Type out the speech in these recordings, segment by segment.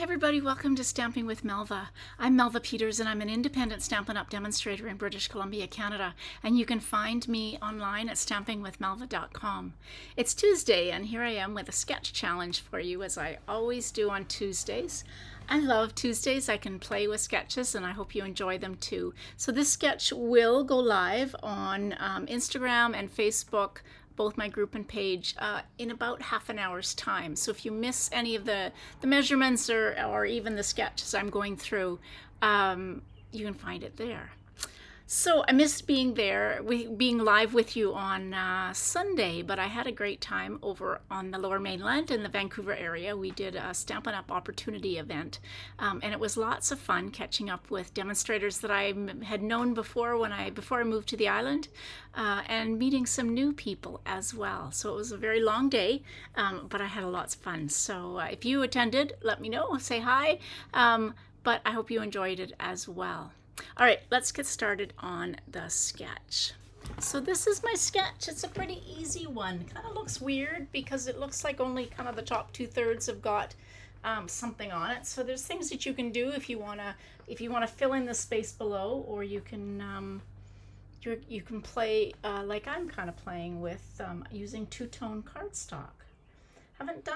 Hey everybody, welcome to Stamping with Melva. I'm Melva Peters and I'm an independent Stampin' Up! Demonstrator in British Columbia, Canada, and you can find me online at stampingwithmelva.com. It's Tuesday and here I am with a sketch challenge for you, as I always do on Tuesdays. I love Tuesdays. I can play with sketches and I hope you enjoy them too. So this sketch will go live on Instagram and Facebook, both my group and page, in about half an hour's time. So if you miss any of the measurements or even the sketches I'm going through, you can find it there. So I missed being there, being live with you on Sunday, but I had a great time over on the Lower Mainland in the Vancouver area. We did a Stampin' Up! Opportunity event, and it was lots of fun catching up with demonstrators that I had known before before I moved to the island, and meeting some new people as well. So it was a very long day, but I had lots of fun. So if you attended, let me know, say hi, but I hope you enjoyed it as well. All right, let's get started on the sketch. So this is my sketch. It's a pretty easy one. Kind of looks weird because it looks like only kind of the top 2/3 have got something on it. So there's things that you can do if you wanna fill in the space below, or you can play like I'm kind of playing with using two-tone cardstock. Haven't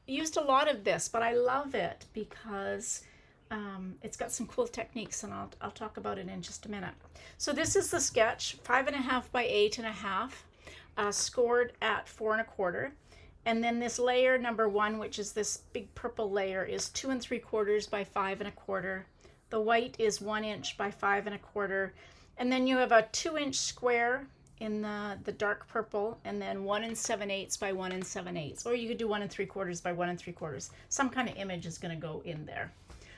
used a lot of this, but I love it because it's got some cool techniques, and I'll talk about it in just a minute. So this is the sketch, 5.5 by 8.5, scored at 4 1/4. And then this layer number 1, which is this big purple layer, is 2 3/4 by 5 1/4. The white is 1 inch by 5 1/4. And then you have a 2-inch square in the dark purple, and then 1 7/8 by 1 7/8. Or you could do 1 3/4 by 1 3/4. Some kind of image is going to go in there.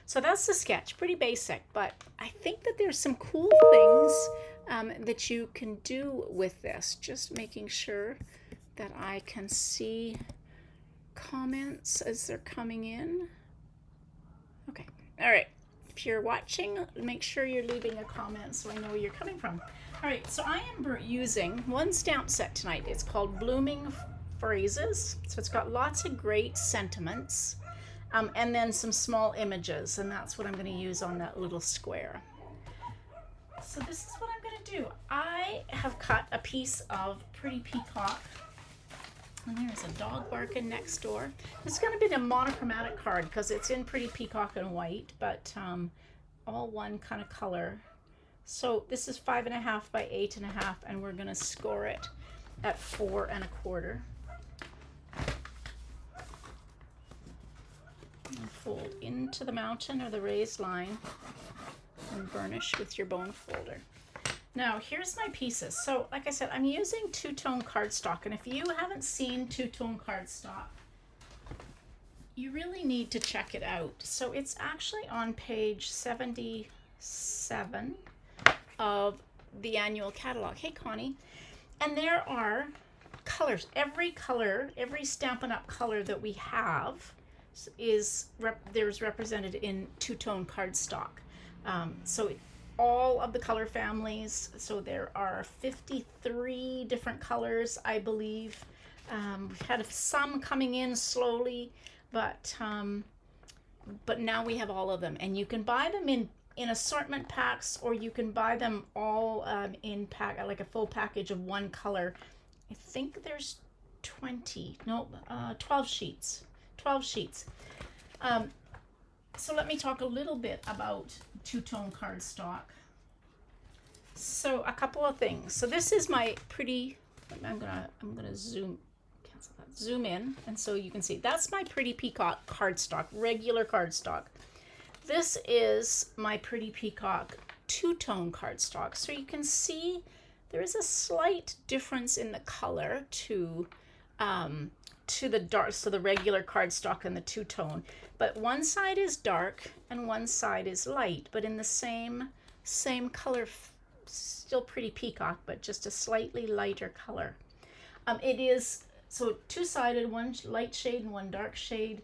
So that's the sketch, pretty basic, but I think that there's some cool things that you can do with this. Just making sure that I can see comments as they're coming in. Okay, all right. If you're watching, make sure you're leaving a comment so I know where you're coming from. All right, so I am using one stamp set tonight. It's called Blooming Phrases. So it's got lots of great sentiments. And then some small images, and that's what I'm going to use on that little square. So this is what I'm going to do. I have cut a piece of Pretty Peacock, and there's a dog barking next door. It's going to be a monochromatic card because it's in Pretty Peacock and white, but all one kind of color. So this is 5.5 by 8.5, and we're going to score it at 4 1/4. And fold into the mountain or the raised line and burnish with your bone folder. Now here's my pieces. So like I said, I'm using two-tone cardstock, and if you haven't seen two-tone cardstock, you really need to check it out. So it's actually on page 77 of the annual catalog. Hey Connie. And there are colors. Every color, every Stampin' Up! Color that we have there's represented in two-tone cardstock. So all of the color families, so there are 53 different colors, I believe. We've had some coming in slowly, but now we have all of them, and you can buy them in assortment packs, or you can buy them all in like a full package of one color. I think there's 12 sheets. 12 sheets. So let me talk a little bit about two-tone cardstock. So a couple of things. So this is my pretty, I'm gonna zoom in, and so you can see that's my Pretty Peacock cardstock, regular cardstock. This is my Pretty Peacock two-tone cardstock. So you can see there is a slight difference in the color to the dark, so the regular cardstock and the two-tone, but one side is dark and one side is light, but in the same color, still Pretty Peacock, but just a slightly lighter color. It is so two-sided, one light shade and one dark shade.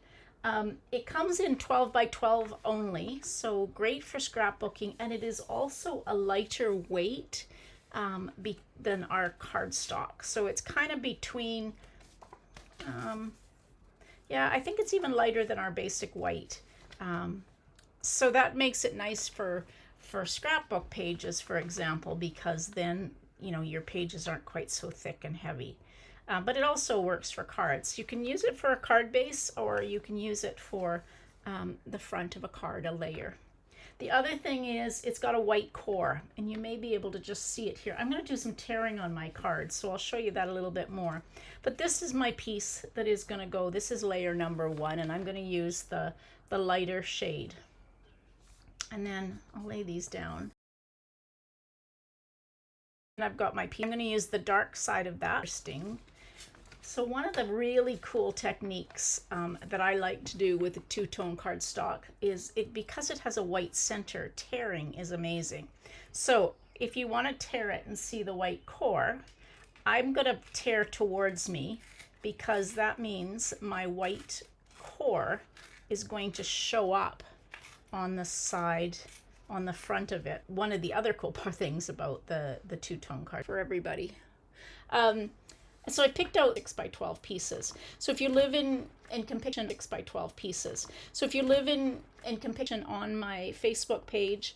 It comes in 12 by 12 only, so great for scrapbooking, and it is also a lighter weight than our cardstock. So it's kind of between yeah, I think it's even lighter than our basic white. So that makes it nice for scrapbook pages, for example, because then, you know, your pages aren't quite so thick and heavy. But it also works for cards. You can use it for a card base, or you can use it for the front of a card, a layer. The other thing is it's got a white core, and you may be able to just see it here. I'm going to do some tearing on my cards, so I'll show you that a little bit more. But this is my piece that is going to go. This is layer number 1, and I'm going to use the lighter shade. And then I'll lay these down. And I've got my piece. I'm going to use the dark side of that. So one of the really cool techniques that I like to do with the two-tone cardstock is because it has a white center, tearing is amazing. So if you want to tear it and see the white core, I'm going to tear towards me, because that means my white core is going to show up on the side, on the front of it. One of the other cool things about the two-tone card for everybody. So I picked out 6 by 12 pieces. So if you live in Campeche, 6 by 12 pieces. So if you live in Campeche on my Facebook page,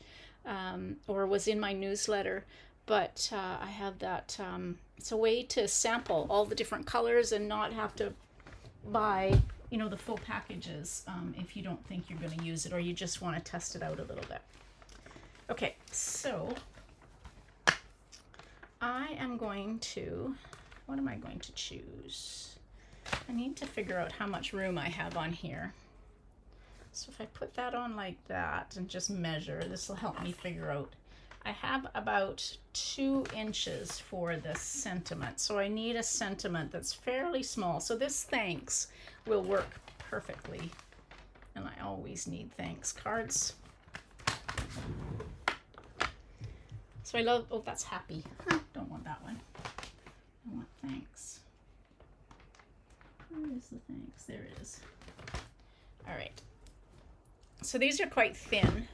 or was in my newsletter, but I have that, it's a way to sample all the different colors and not have to buy, you know, the full packages if you don't think you're going to use it, or you just want to test it out a little bit. Okay, so I am going to, what am I going to choose? I need to figure out how much room I have on here. So if I put that on like that and just measure, this will help me figure out. I have about 2 inches for the sentiment. So I need a sentiment that's fairly small. So this thanks will work perfectly. And I always need thanks cards. So I love, oh, that's happy. Don't want that one. I want thanks. Where is the thanks? There it is. All right. So these are quite thin.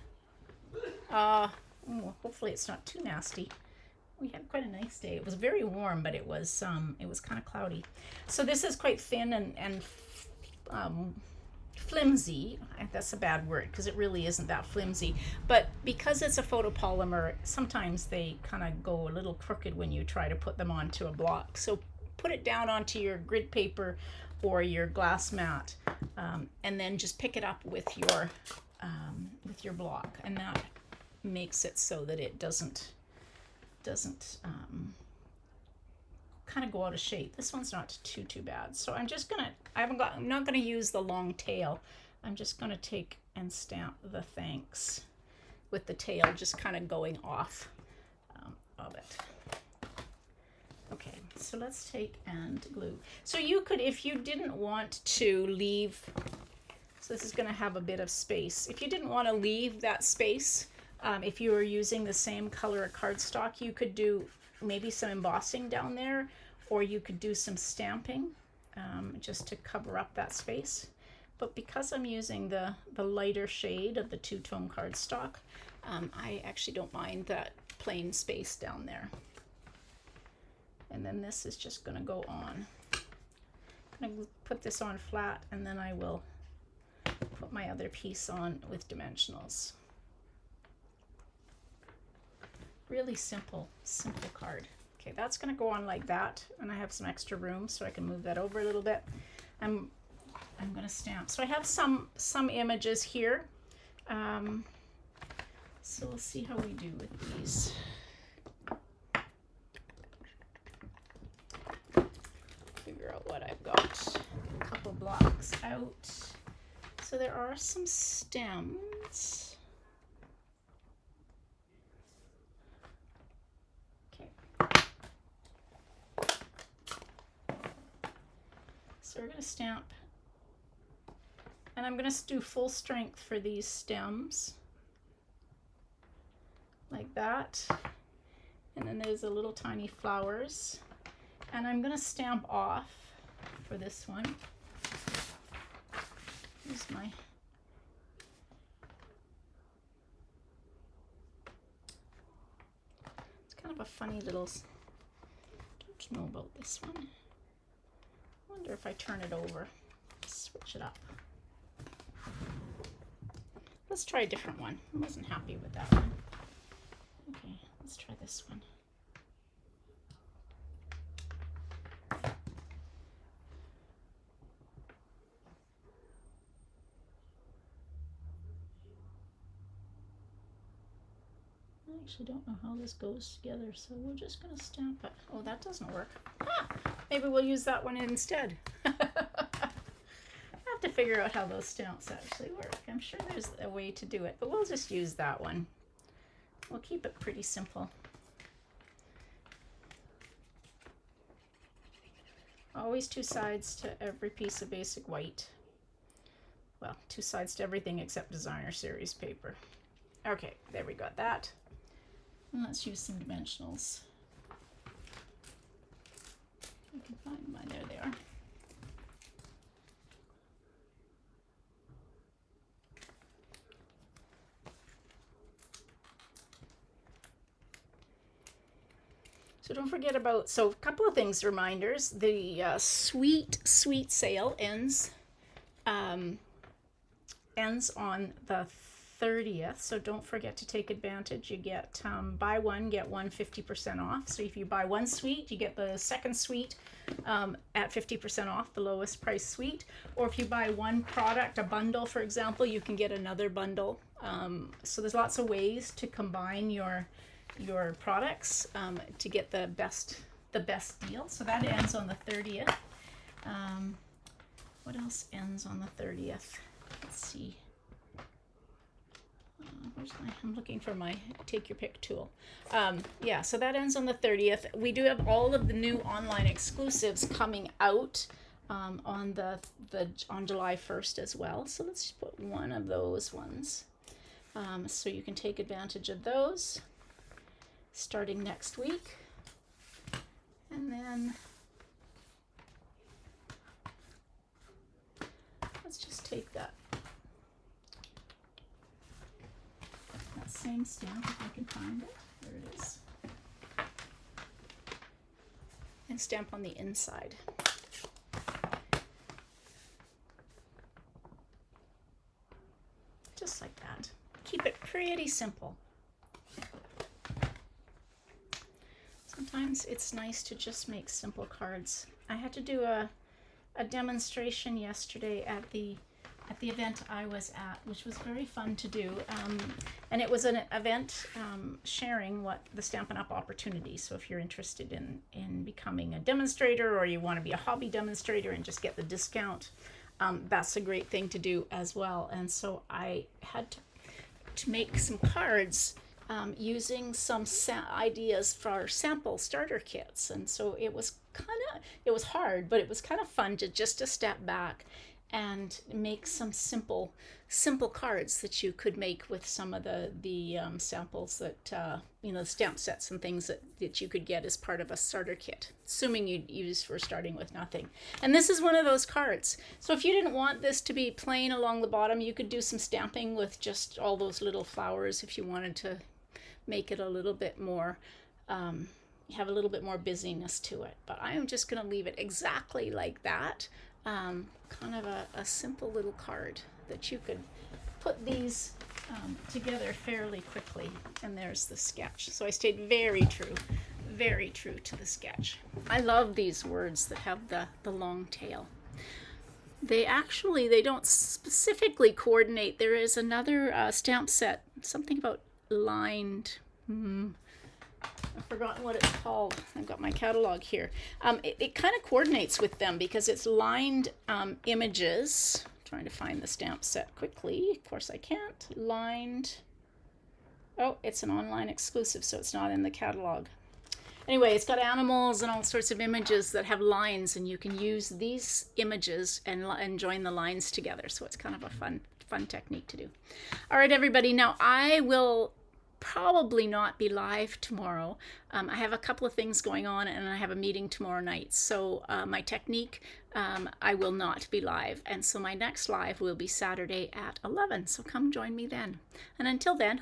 Hopefully it's not too nasty. We had quite a nice day. It was very warm, but it was kind of cloudy. So this is quite thin and flimsy. That's a bad word because it really isn't that flimsy. But because it's a photopolymer, sometimes they kind of go a little crooked when you try to put them onto a block. So put it down onto your grid paper or your glass mat, and then just pick it up with your block, and that makes it so that it doesn't kind of go out of shape. This one's not too bad. So I'm just gonna, I'm not gonna use the long tail. I'm just gonna take and stamp the thanks with the tail just kind of going off of it. Okay, so let's take and glue. So you could, if you didn't want to leave, so this is going to have a bit of space. If you didn't want to leave that space, if you were using the same color of cardstock, you could do maybe some embossing down there, or you could do some stamping just to cover up that space. But because I'm using the lighter shade of the two-tone cardstock, I actually don't mind that plain space down there. And then this is just going to go on. I'm going to put this on flat, and then I will put my other piece on with dimensionals. Really simple card. Okay, that's going to go on like that, and I have some extra room so I can move that over a little bit. I'm going to stamp. So I have some images here. So we'll see how we do with these. Figure out what I've got. A couple blocks out. So there are some stems. Okay. So we're going to stamp. And I'm going to do full strength for these stems. Like that. And then there's a little tiny flowers. And I'm going to stamp off for this one. Here's my, it's kind of a funny little, don't know about this one. I wonder if I turn it over, switch it up. let's try a different one. I wasn't happy with that one. Okay, let's try this one. I actually don't know how this goes together, so we're just going to stamp it. Oh, that doesn't work. Ah, maybe we'll use that one instead. I have to figure out how those stamps actually work. I'm sure there's a way to do it, but we'll just use that one. We'll keep it pretty simple. Always 2 sides to every piece of basic white. Well, 2 sides to everything except designer series paper. Okay, there we got that. And let's use some dimensionals. I can find mine. There they are. So don't forget about, so a couple of things, reminders. The sweet sale ends on the 30th, so don't forget to take advantage. You get buy one, get one 50% off. So if you buy one suite, you get the second suite at 50% off, the lowest price suite. Or if you buy one product, a bundle, for example, you can get another bundle. So there's lots of ways to combine your products to get the best deal. So that ends on the 30th. What else ends on the 30th? Let's see. I'm looking for my take your pick tool. Yeah, so that ends on the 30th. We do have all of the new online exclusives coming out on July 1st as well. So let's just put one of those ones. So you can take advantage of those starting next week. And then let's just take that same stamp if I can find it. There it is. And stamp on the inside. Just like that. Keep it pretty simple. Sometimes it's nice to just make simple cards. I had to do a demonstration yesterday at the event I was at, which was very fun to do. And it was an event sharing what the Stampin' Up! Opportunity. So if you're interested in becoming a demonstrator, or you want to be a hobby demonstrator and just get the discount, that's a great thing to do as well. And so I had to make some cards using some ideas for sample starter kits. And so it was hard, but it was kind of fun to just step back and make some simple cards that you could make with some of the samples that stamp sets and things that you could get as part of a starter kit, assuming you'd use for starting with nothing. And this is one of those cards. So if you didn't want this to be plain along the bottom, you could do some stamping with just all those little flowers if you wanted to make it a little bit more have a little bit more busyness to it. But I am just going to leave it exactly like that. Kind of a simple little card that you could put these together fairly quickly. And there's the sketch. So I stayed very true to the sketch. I love these words that have the long tail. They don't specifically coordinate. There is another stamp set, something about lined. I've forgotten what it's called. I've got my catalog here. It kind of coordinates with them because it's lined images. I'm trying to find the stamp set quickly. Of course I can't. Lined. Oh, it's an online exclusive, so it's not in the catalog. Anyway, it's got animals and all sorts of images that have lines, and you can use these images and join the lines together. So it's kind of a fun technique to do. All right, everybody. Now I will probably not be live tomorrow. I have a couple of things going on, and I have a meeting tomorrow night. So my technique, I will not be live. And so my next live will be Saturday at 11. So come join me then. And until then,